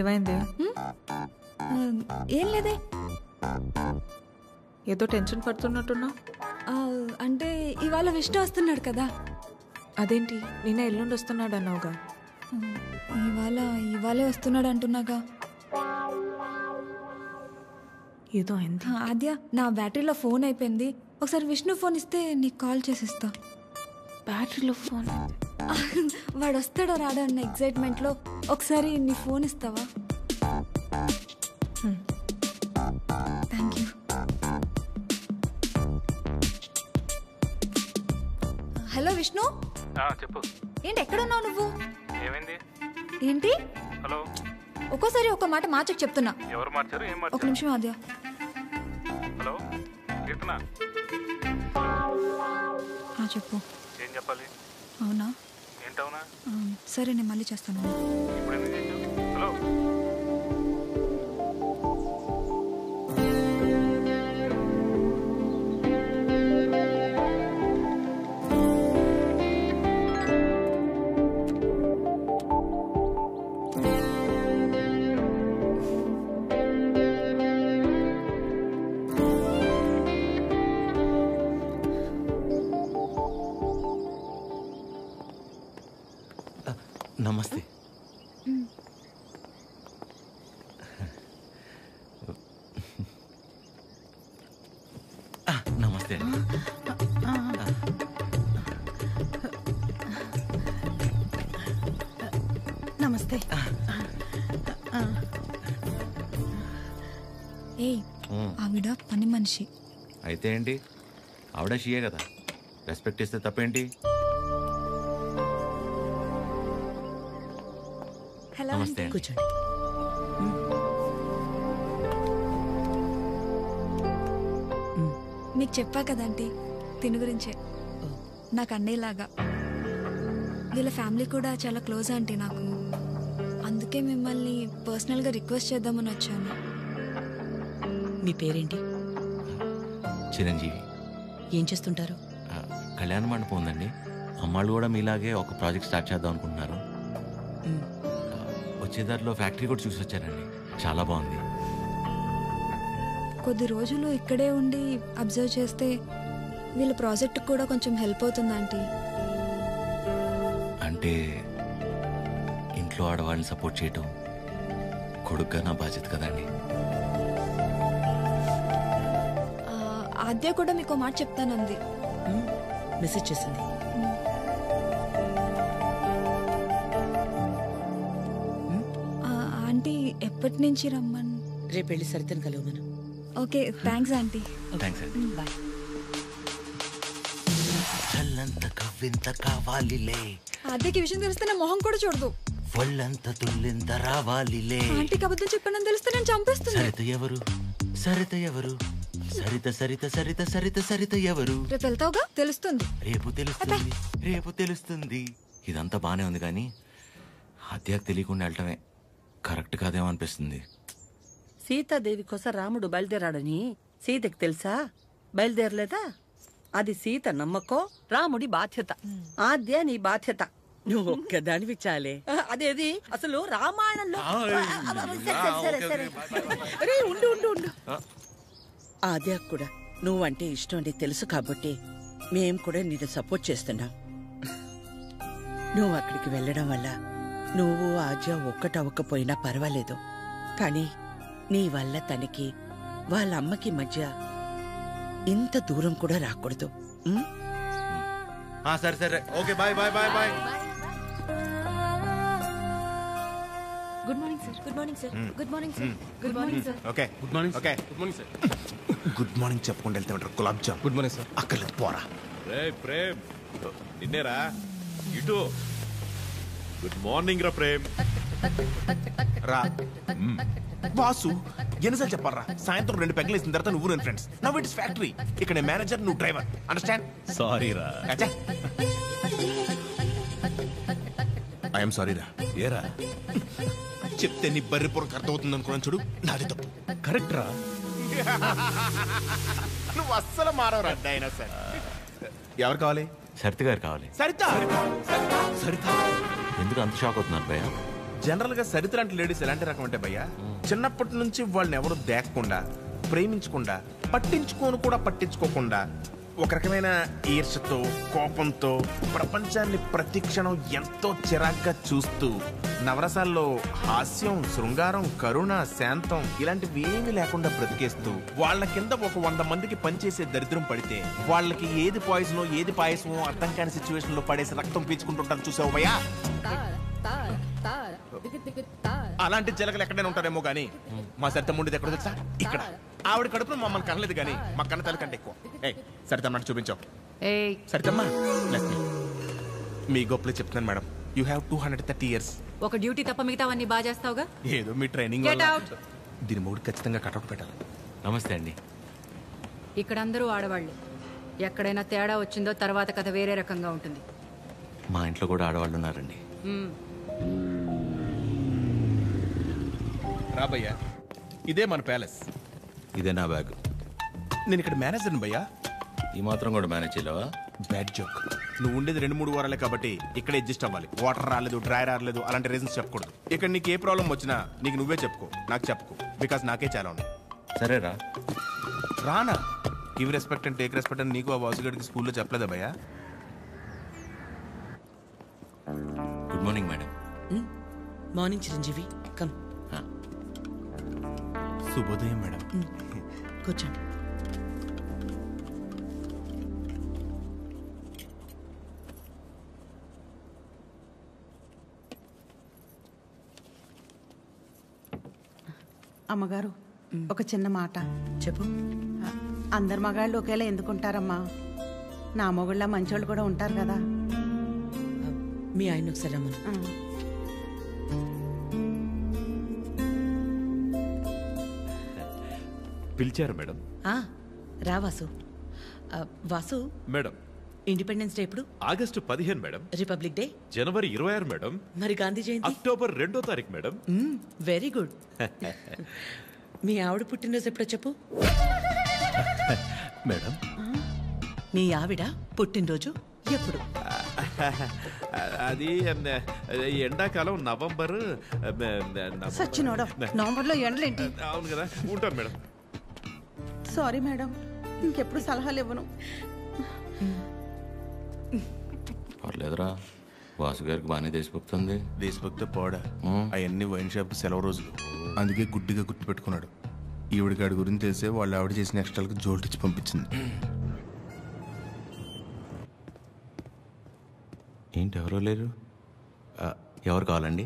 ఏమైంది? ఏం లేదే. ఏదో టెన్షన్ పడుతున్నట్టున్నా. అంటే ఇవాళ విష్ణు వస్తున్నాడు కదా. అదేంటి నిన్న ఎల్లుండి వస్తున్నాడు అన్నావుగా? ఇవాళే వస్తున్నాడు అంటున్నాగా. ఏదో అయింది. ఆద్య, నా బ్యాటరీలో ఫోన్ అయిపోయింది. ఒకసారి విష్ణు ఫోన్ ఇస్తే నీకు కాల్ చేసిస్తా. బ్యాటరీలో ఫోన్? వాడు వస్తాడో రాడో అన్న ఎక్సైట్మెంట్లో ఒకసారి నీ ఫోన్ ఇస్తావా? Thank you. హలో విష్ణు. చెప్పు. ఏంటి ఎక్కడున్నావు నువ్వు? ఏమైంది? ఏంటి? హలో. ఒక్కోసారి ఒక మాట మార్చకు చెప్తున్నా. ఎవరు మార్చారు? ఏం మార్చారు? ఒక నిమిషం ఆద్య. హలో కీర్తన. చెప్పు. ఏం చెప్పాలి? అవునా? ఏంటవునా? సరే నేను మళ్ళీ చేస్తాను. ఇప్పుడు ఎందుకు చేసావు? హలో. నమస్తే. నమస్తే. నమస్తే. ఏయ్, ఆవిడ పని మనిషి. అయితే ఏంటి? ఆవిడ షియే కదా, రెస్పెక్ట్ ఇస్తే తప్పేంటి? నమస్తే. కూర్చోండి. మీకు చెప్పా కదంటీ తిని గురించే. నాకు అన్నయ్యలాగా. వీళ్ళ ఫ్యామిలీ కూడా చాలా క్లోజ్ ఆంటీ నాకు. అందుకే మిమ్మల్ని పర్సనల్గా రిక్వెస్ట్ చేద్దామని వచ్చాను. మీ పేరేంటి? చిరంజీవి. ఏం చేస్తుంటారు? కళ్యాణ మండపం ఉందండి. అమ్మాళ్ళు కూడా మీలాగే ఒక ప్రాజెక్ట్ స్టార్ట్ చేద్దాం అనుకుంటున్నారు. వచ్చే దారిలో ఫ్యాక్టరీ కూడా చూసి వచ్చారండి, చాలా బాగుంది. కొద్ది రోజులు ఇక్కడే ఉండి అబ్జర్వ్ చేస్తే వీళ్ళ ప్రాజెక్ట్ కూడా కొంచెం హెల్ప్ అవుతుంది ఆంటీ. అంటే ఇంట్లో ఆడవాళ్ళని సపోర్ట్ చేయటం కొడుగ్గా నా బాధ్యత కదండి. ఆద్య కూడా మీకు మాట చెప్తానంది. మెసేజ్ చేసింది. ఆంటీ ఎప్పటి నుంచి రమ్మని? రేపు వెళ్ళి సరితను కలవమను. Okay, thanks aunty. థ్యాంక్స్ అండి. బాయ్. చల్లంత కవ్వింత కావాలిలే, ఆద్యకి విషయం తెలిస్తే నా మొహం కూడా చూడదు. ఒళ్ళంత తుల్లింత రావాలిలే. ఆంటీకి అబద్ధం చెప్పానని తెలిస్తే నేను చంపేస్తుంది. సరిత ఎవరు? సరిత ఎవరు? సరిత సరిత సరిత సరిత సరిత ఎవరు? రేపు వెళ్తావుగా, తెలుస్తుంది. రేపు తెలుస్తుంది, రేపు తెలుస్తుంది. ఇదంతా బానే ఉంది కానీ హత్యకు తెలియకుండా వెళ్ళటమే కరెక్ట్ కాదేమో అనిపిస్తుంది. సీతాదేవి కోసం రాముడు బయలుదేరాడని సీతకి తెలుసా? బయలుదేరలేదా? అది సీత నమ్మకం, రాముడి బాధ్యత. ఆద్య నీ బాధ్యత. నువ్వు ఒక్కదానివి చాలే. అదేది అసలు రామాయణంలో. ఉండు. ఆద్య కూడా నువ్వంటే ఇష్టం అని తెలుసు కాబట్టి మేం కూడా నిన్ను సపోర్ట్ చేస్తున్నాం. నువ్వు అక్కడికి వెళ్ళడం వల్ల నువ్వు ఆద్య ఒక్కటవ్వకపోయినా పర్వాలేదు, కానీ నీ వల్ల తనకి వాళ్ళ అమ్మకి మధ్య ఇంత దూరం కూడా రాకూడదు. సరే సరే, okay, bye bye bye bye. Good morning sir. Good morning sir. Good morning sir. Good morning sir. Okay, good morning. Okay, good morning sir. Good morning చెప్పకుండా వెళ్తే ఉంటారు. Gulab jam. Good morning sir. అక్కర్లేదు, పోరా. ప్రేమ్ నిన్నేరా ఇటు. గుడ్ మార్నింగ్ రా ప్రేమ్. రా boss, ఎన్నిసార్లు చెప్పారా? సాయంత్రం 2 పెగ్గలు వేసిన తర్వాత నువ్వు నేను friends. Now it is factory. ఇక్కడ నేను మేనేజర్, నువ్వు డ్రైవర్. అండర్స్టాండ్? సారీ రా. ఐఎమ్ సారీ రా. ఏరా చెప్తే నీ బర్రి పొరకు అర్థమవుతుంది అనుకున్నాను చూడు, నాది తప్పు. కరెక్ట్ రా. నువ్వు అస్సలు మారవరా డైనోసార్. ఎవరు కావాలి? సరిత గారు కావాలి. సరిత. సరిత ఎందుకు అంత షాక్ అవుతున్నారు భయ్య? జనరల్ గా సరిత లాంటి లేడీస్ ఎలాంటి రకం అంటే భయ్యా, చిన్నప్పటి నుంచి వాళ్ళని ఎవరు దేకకుండా, ప్రేమించకుండా, పట్టించుకోకుండా ఒక రకమైన ఈర్షతో, కోపంతో ప్రపంచాన్ని ప్రతి క్షణం ఎంతో చిరాగ్గా చూస్తూ నవరసాల్లో హాస్యం, శృంగారం, కరుణ, శాంతం ఇలాంటివి ఏమీ లేకుండా బ్రతికేస్తూ వాళ్ళ కింద ఒక 100 మందికి పనిచేసే దరిద్రం పడితే వాళ్ళకి ఏది పాయిజనో ఏది పాయసమో అర్థం కాని సిచ్యువేషన్ లో పడేసి రక్తం పీల్చుకుంటుంటారు చూసావు భయ్యా. అలాంటి జలగలు ఎక్కడైనా ఉంటారేమో గానీ మా సరిత ముండిది ఎక్కడ తెలుసా? ఇక్కడ. ఆవిడ కడుపులో మమ్మల్ని కనలేదు కానీ మా కన్న తల్లి కంటే ఎక్కువ. సరితమ్మ చూపించావు. సరితమ్మ మీ గొప్పలు చెప్తున్నాను మేడం. You have 230 years. ఒక డ్యూటీ తప్ప మిగతావన్నీ బాగా చేస్తావుగా. ఏదో మీ ట్రైనింగ్ దీని మూడు ఖచ్చితంగా కటౌట్ పెట్టాలి. నమస్తే అండి. ఇక్కడ అందరూ ఆడవాళ్లే. ఎక్కడైనా తేడా వచ్చిందో తర్వాత కథ వేరే రకంగా ఉంటుంది. మా ఇంట్లో కూడా ఆడవాళ్ళు ఉన్నారండి. రాబయ్యా, ఇదే మన ప్యాలెస్. ఇదే నా బ్యాగ్. నేను ఇక్కడ మేనేజర్ని భయ్యా. ఈ మాత్రం కూడా మేనేజ్ చేయలేవా? Bad joke. నువ్వు ఉండేది 2-3 వారాలే కాబట్టి ఇక్కడ అడ్జస్ట్ అవ్వాలి. వాటర్ రాలేదు, డ్రై రాలేదు అలాంటి రీజన్స్ చెప్పకూడదు. ఇక్కడ నీకు ఏ ప్రాబ్లం వచ్చినా నీకు నువ్వే చెప్పుకో, నాకు చెప్పుకో. బికాస్ నాకే చాలా ఉన్నాయి. సరేరా. రానా? Give respect and take respect అని నీకు ఆ వాసుగడికి స్కూల్లో చెప్పలేదా భయ్యా? Good morning madam. Morning Chiranjeevi. Come. శుభోదయం మేడం. కూర్చోండి. అమ్మగారు, ఒక చిన్న మాట. చెప్పు. అందరు మగాళ్ళు ఒకేలా ఎందుకుంటారమ్మా? నా మొగుళ్ళ మంచోళ్ళు కూడా ఉంటారు కదా. మీ ఆయన ఒకసారి రమ్మను. పిలిచారు మేడం. రా Vasu. Vasu, madam independence day ఎప్పుడు? August 15 madam. రిపబ్లిక్ డే జనవరి 26 మేడం. మరి గాంధీ జయంతి? అక్టోబర్ 2వ తారీఖు మేడం. Very good. మీ ఆవిడ పుట్టినరోజు ఎప్పుడో చెప్పు. మేడం మీ ఆవిడ పుట్టినరోజు ఎప్పుడు? అది ఎండాకాలం నవంబర్. సచ్చినోడా, నవంబర్లో ఎండలేంటి? అవును కదా, ఉంటాను మేడం. సారీ మేడం, ఇంకెప్పుడు సలహాలు ఇవ్వను. పర్లేదురా, వాసు గారికి బాగానే దేశభక్తుంది. దేశభక్తి పోడా, అవన్నీ వైన్ షాప్ సెలవు రోజులు. అందుకే గుడ్డిగా గుర్తుపెట్టుకున్నాడు. ఈవిడికాడి గురించి తెలిసే వాళ్ళు ఆవిడ చేసిన ఎక్స్ట్రాలకు జోల్టిచ్చి పంపించింది. ఏంటి ఎవరో లేరు? ఎవరు కావాలండి?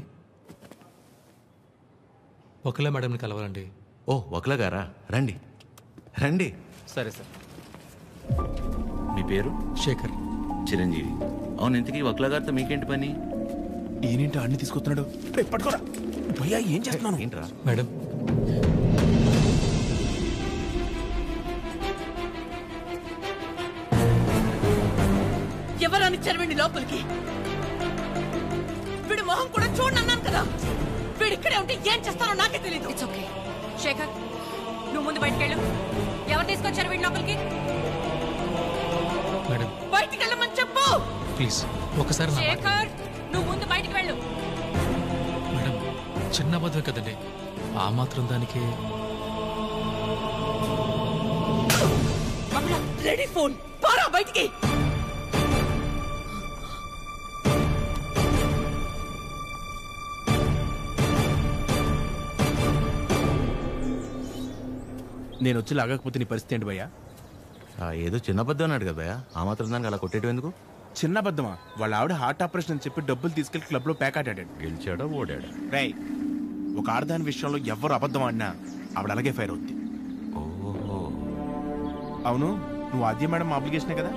ఒకలా మేడంని కలవాలండి. ఓ ఒకలా గారా, రండి రండి. సరే సార్. మీ పేరు? శేఖర్. చిరంజీవి. అవును, ఇంతకీ వక్లా గారితో మీకేంటి పని? ఈయనేంటి అన్ని తీసుకొస్తున్నాడు? పట్టుకోరా భయ్యా, ఏం చేస్తున్నాను? ఏంట్రా మేడం? ఎవరని చదివండి లోపలికి. వీడు మొహం కూడా చూడన్నాను కదా. వీడు ఇక్కడే ఉంటే ఏం చేస్తానో నాకే తెలియదు. It's okay. శేఖర్, నువ్వు ముందు బయటకెళ్ళు. ఎవరు తీసుకొచ్చారు వీడి లోపలికి? మేడం బయటికి వెళ్ళమని చెప్పు ప్లీజ్. ఒకసారి శేఖర్, నువ్వు ముందు బయటికి వెళ్ళు. మేడం, చిన్న అబద్ధం కదండి, ఆ మాత్రం దానికి. రెడీ ఫోన్ పారా బయటికి. నేను వచ్చి లాగకపోతే నీ పరిస్థితి ఏంటి భయ్యా? ఏదో చిన్న అబద్ధం అన్నాడు కదా భయ్యా, ఆ మాత్రం దానికి అలా కొట్టేయడం ఎందుకు? చిన్న అబద్ధమా? వాళ్ళ ఆవిడ హార్ట్ ఆపరేషన్ అని చెప్పి డబ్బులు తీసుకెళ్లి క్లబ్ లో ప్యాక్ ఆడాడు. గెలిచాడా ఓడాడా? రై, ఒక ఆడదాని విషయంలో ఎవరు అబద్ధం ఆడినా ఆవిడ అలాగే ఫైర్ అవుద్ది. ఓహో, అవును, నువ్వు ఆద్య మేడం అప్లికేషనే కదా?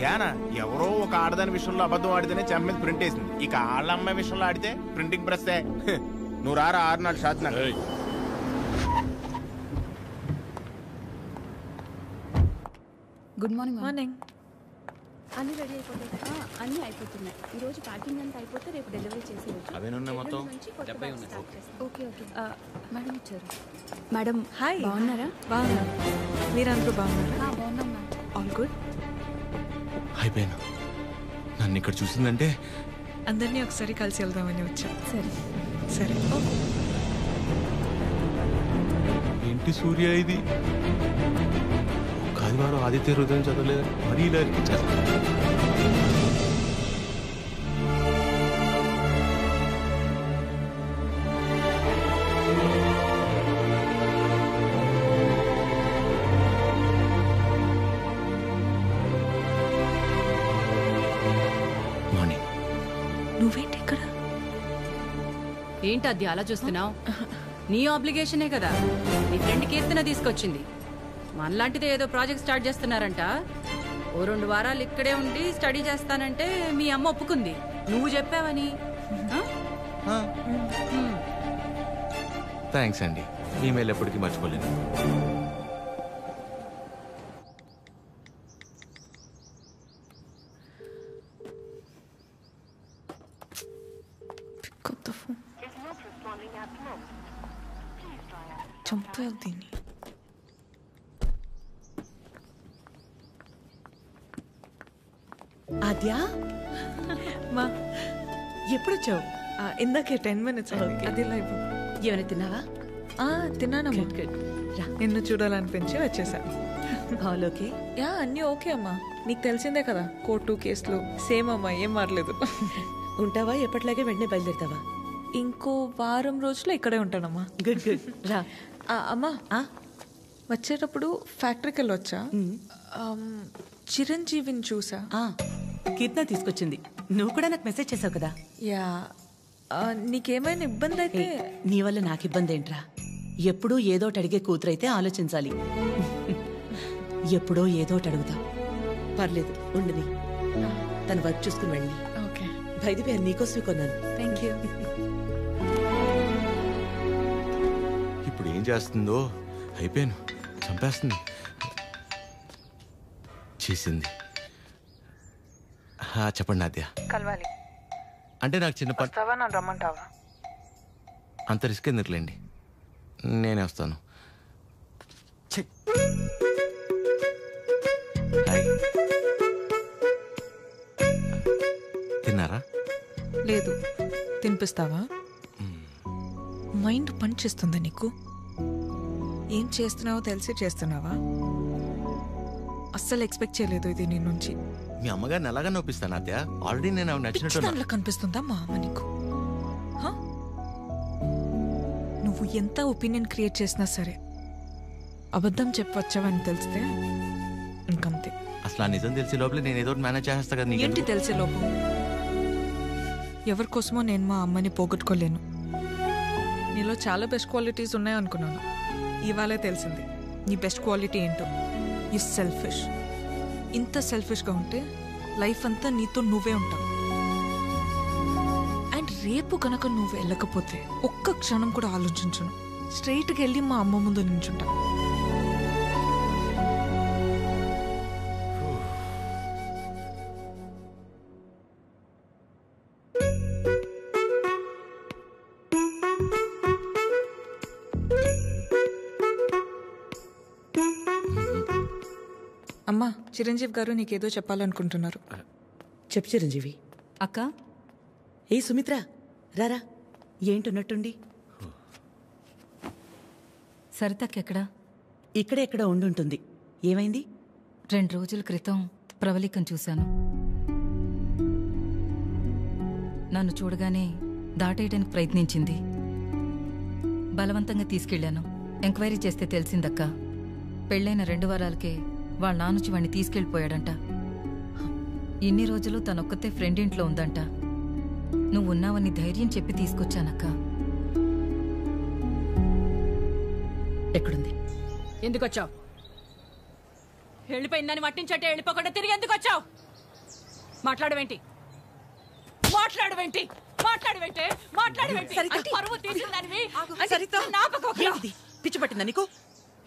యానా ఎవరో ఒక ఆడదాని విషయంలో అబద్ధం ఆడితేనే చెమ్మ మీద ప్రింట్ వేసింది. ఇక ఆళ్ళ అమ్మాయి విషయంలో ఆడితే ప్రింటింగ్ ప్రెస్. నువ్వు రారా 6 నాలుగు షాట్. Good morning. మార్నింగ్. అన్ని రెడీ అయిపోతాయి. అన్ని అయిపోతున్నాయి. ఈ రోజు ప్యాకింగ్ అంతా అయిపోతే రేపు డెలివరీ చేసేయచ్చు. అవేనున్నాయి మొత్తం? Okay okay. మేడం వచ్చారు. Madam hi. బాగున్నారా? బాగున్నా. మీరందరూ బాగున్నారా? బాగున్నాం మ్యామ్. All good. అయిపోయినా. నన్ను ఇక్కడ చూసిందంటే అందరినీ ఒకసారి కలిసి వెళ్దామని వచ్చా. సరే సరే. ఏంటి సూర్య ఇది? ఆదివారం ఆదిత్య హృదయం చదవలేదు, మరీ ఇలా ఇచ్చారు. నువ్వేంటి ఇక్కడ? ఏంటి అది అలా చూస్తున్నావు? నీ ఆబ్లిగేషనే కదా. నీ ఫ్రెండ్ కీర్తన తీసుకొచ్చింది. మనలాంటిదే ఏదో ప్రాజెక్ట్ స్టార్ట్ చేస్తున్నారంట. ఓ 2 వారాలు ఇక్కడే ఉండి స్టడీ చేస్తానంటే మీ అమ్మ ఒప్పుకుంది. నువ్వు చెప్పావని. థ్యాంక్స్ అండి. ఈమెయిల్ ఎప్పటికీ మర్చిపోలేను. చంపావు దీన్ని. ఆద్యా, మా ఎప్పుడొచ్చావు? ఇందాకే 10 minutes. అది లైవ్. ఏమైనా తిన్నావా? తిన్నానమ్మా. నిన్ను చూడాలనిపించి వచ్చేసా. ఓకే. యా, అన్నీ ఓకే అమ్మా. నీకు తెలిసిందే కదా, కోర్టు కేసులు సేమ్ అమ్మా, ఏం మారలేదు. ఉంటావా? ఎప్పటిలాగే వెంటనే బయలుదేరుతావా? ఇంకో వారం రోజులు ఇక్కడే ఉంటానమ్మా. Good good. రా అమ్మా, వచ్చేటప్పుడు ఫ్యాక్టరీకి వెళ్ళొచ్చా? చిరంజీవిని చూసా. కీర్తన తీసుకొచ్చింది. నువ్వు కూడా నాకు మెసేజ్ చేసావు కదా. యా. నీకేమైనా ఇబ్బంది అయితే? నీ వల్ల నాకు ఇబ్బంది ఏంట్రా? ఎప్పుడూ ఏదోటి అడిగే కూతురైతే ఆలోచించాలి. ఎప్పుడో ఏదోటి అడుగుతాం. పర్లేదు, ఉండని. తన వర్క్ చూసుకుని వెళ్ళి. ఓకే. బైది పేరు నీకోసమే కొన్నాను. Thank you. ఇప్పుడు ఏం చేస్తుందో? అయిపోయాను, చంపేస్తుంది. చేసింది. చెప్పండి నాద్య. కలవాలి అంటే నాకు చిన్న పని. వస్తావా? నన్ను రమ్మంటావా? అంత రిస్క్ ఎందుకులేండి, నేనే వస్తాను. తిన్నారా? లేదు. తినిపిస్తావా? మైండ్ పని చేస్తుందా నీకు? ఏం చేస్తున్నావో తెలిసి చేస్తున్నావా? అస్సలు ఎక్స్పెక్ట్ చేయలేదు ఇది నీ నుంచి. మీ అమ్మగారిని ఎలాగా నొప్పిస్తాను అత్య? ఆల్రెడీ నేను నచ్చినట్టు. దాంట్లో కనిపిస్తుందా మా అమ్మ నీకు? నువ్వు ఎంత ఒపీనియన్ క్రియేట్ చేసినా సరే అబద్ధం చెప్పవచ్చావని తెలిస్తే ఇంకంతే. అసలు ఆ నిజం తెలిసే లోపలే నేను ఏదో మేనేజ్ చేస్తా కదా. ఏంటి తెలిసే లోపం? ఎవరి కోసమో నేను మా అమ్మని పోగొట్టుకోలేను. నీలో చాలా బెస్ట్ క్వాలిటీస్ ఉన్నాయనుకున్నాను. ఇవాళే తెలిసింది నీ బెస్ట్ క్వాలిటీ ఏంటో. You selfish. ఇంత సెల్ఫిష్గా ఉంటే లైఫ్ అంతా నీతో నువ్వే ఉంటావు. అండ్ రేపు కనుక నువ్వు వెళ్ళకపోతే ఒక్క క్షణం కూడా ఆలోచించను. స్ట్రైట్గా వెళ్ళి మా అమ్మ ముందు నించుంటా. అమ్మా, చిరంజీవి గారు నీకేదో చెప్పాలనుకుంటున్నారు. చెప్పు చిరంజీవి. అక్క. ఏ సుమిత్ర, రారా. ఏంటున్నట్టుండి? సరితక్కెక్కడా? ఇక్కడే ఎక్కడ ఉండుంటుంది. ఏమైంది? 2 రోజుల క్రితం ప్రవళికను చూశాను. నన్ను చూడగానే దాటేయడానికి ప్రయత్నించింది. బలవంతంగా తీసుకెళ్లాను. ఎంక్వైరీ చేస్తే తెలిసిందక్క, పెళ్ళైన 2 వారాలకే వాళ్ళ నానుచి వాణ్ణి తీసుకెళ్ళిపోయాడంట. ఇన్ని రోజులు తనొక్కతే ఫ్రెండ్ ఇంట్లో ఉందంట. నువ్వున్నావని ధైర్యం చెప్పి తీసుకొచ్చానక్క. ఎక్కడుంది? ఎందుకొచ్చావు? వెళ్ళిపోయిందని మట్టించట్టే వెళ్ళిపోకుండా తిరిగి ఎందుకొచ్చావు? మాట్లాడవేంటి? మాట్లాడవేంటి? మాట్లాడవేంటి? మాట్లాడవేంటి? పరువు తీసిందానివి. పిచ్చి పట్టిందా నీకు?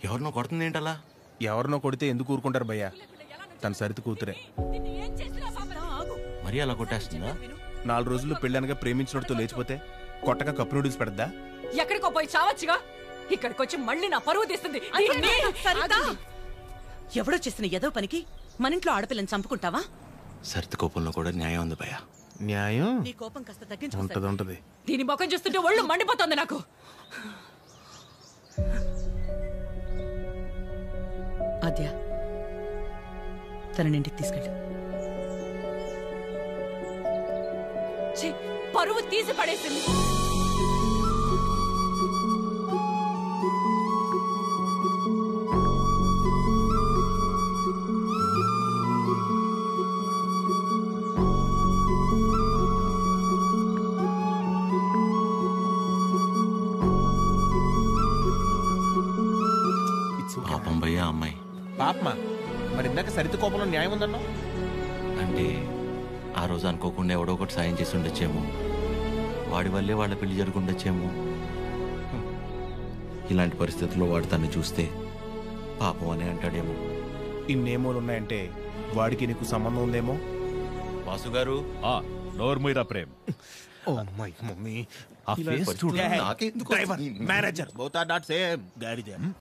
ఎవరినో కొడుతుంది ఏంటలా? ఎవరినో కొడితే ఎందుకు ఊరుకుంటారు భయ్యా? తన సరిత కూతురే. మరీ అలా కొట్టేస్తుందా? 4 రోజులు పెళ్ళనగా ప్రేమించినోడితో లేచిపోతే కొట్టగా కప్పు నూడిల్స్ పెడద్దా? ఎక్కడికో పోయి చావచ్చుగా. ఇక్కడికొచ్చి మళ్ళీ నా పరువు తీస్తుంది. ఎవడో చేసిన ఏదో పనికి మన ఇంట్లో ఆడపిల్లని చంపుకుంటావా? సరిత కోపంలో కూడా న్యాయం ఉంది భయ్యా. న్యాయం నీ కోపం కాస్త తగ్గించుకో ఉంటది ఉంటది. దీని ముఖం చూస్తుంటే ఒళ్ళు మండిపోతుంది నాకు. ఆద్య తనని ఇంటికి తీసుకెళ్ళు. ఛీ, పరువు తీసి పడేసింది. పాపం భయ్యా అమ్మాయి. పాపమా? మరి ఇందాక సరిత కోపంలో న్యాయం ఉందన్నా? అంటే ఆ రోజు అనుకోకుండా ఎవడో ఒకటి సాయం చేసి ఉండొచ్చేమో, వాడి వల్లే వాళ్ళ పెళ్లి జరుగుండొచ్చేమో. ఇలాంటి పరిస్థితుల్లో వాడు తను చూస్తే పాపం అని అంటాడేమో. ఇన్నేమోలు ఉన్నాయంటే వాడికి నీకు సంబంధం ఉందేమో. వాసు గారు నోర్మీరా ప్రేమ్. ఓ మై మమ్మీ, ఆ ఫేస్ చూడు. నాకెందుకు manager both are not same. గాడిద